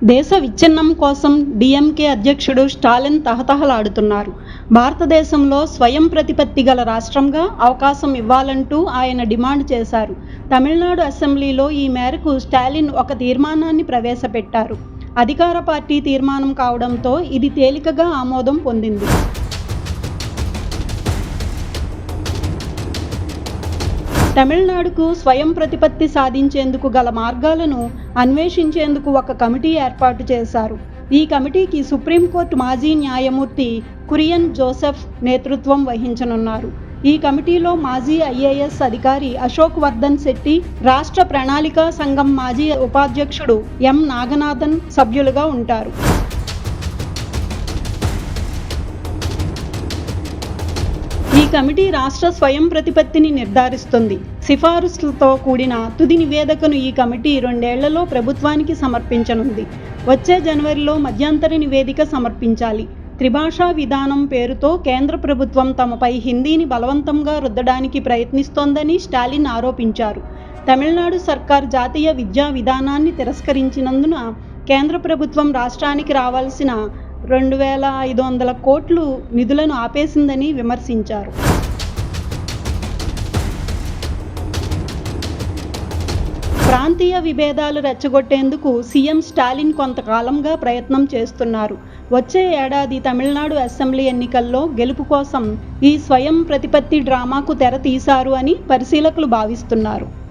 దేశ విచ్ఛిన్నం కోసం డీఎంకే అధ్యక్షుడు స్టాలిన్ తహతహలాడుతున్నారు. భారతదేశంలో స్వయం ప్రతిపత్తి గల రాష్ట్రంగా అవకాశం ఇవ్వాలంటూ ఆయన డిమాండ్ చేశారు. తమిళనాడు అసెంబ్లీలో ఈ మేరకు స్టాలిన్ ఒక తీర్మానాన్ని ప్రవేశపెట్టారు. అధికార పార్టీ తీర్మానం కావడంతో ఇది తేలికగా ఆమోదం పొందింది. తమిళనాడుకు స్వయం ప్రతిపత్తి సాధించేందుకు గల మార్గాలను అన్వేషించేందుకు ఒక కమిటీ ఏర్పాటు చేశారు. ఈ కమిటీకి సుప్రీంకోర్టు మాజీ న్యాయమూర్తి కురియన్ జోసెఫ్ నేతృత్వం వహించనున్నారు. ఈ కమిటీలో మాజీ ఐఏఎస్ అధికారి అశోక్ వర్ధన్ శెట్టి, రాష్ట్ర ప్రణాళికా సంఘం మాజీ ఉపాధ్యక్షుడు ఎం నాగనాథన్ సభ్యులుగా ఉంటారు. ఈ కమిటీ రాష్ట్ర స్వయం ప్రతిపత్తిని నిర్ధారిస్తుంది. సిఫారసులతో కూడిన తుది నివేదికను ఈ కమిటీ 2 ఏళ్లలో ప్రభుత్వానికి సమర్పించనుంది. వచ్చే జనవరిలో మధ్యంతర నివేదిక సమర్పించాలి. త్రిభాషా విధానం పేరుతో కేంద్ర ప్రభుత్వం తమపై హిందీని బలవంతంగా రుద్దడానికి ప్రయత్నిస్తోందని స్టాలిన్ ఆరోపించారు. తమిళనాడు సర్కార్ జాతీయ విద్యా విధానాన్ని తిరస్కరించినందున కేంద్ర ప్రభుత్వం రాష్ట్రానికి రావాల్సిన 2,500 కోట్ల నిధులను ఆపేసిందని విమర్శించారు. ప్రాంతీయ విభేదాలు రెచ్చగొట్టేందుకు సీఎం స్టాలిన్ కొంతకాలంగా ప్రయత్నం చేస్తున్నారు. వచ్చే ఏడాది తమిళనాడు అసెంబ్లీ ఎన్నికల్లో గెలుపు కోసం ఈ స్వయం ప్రతిపత్తి డ్రామాకు తెర తీశారు అని పరిశీలకులు భావిస్తున్నారు.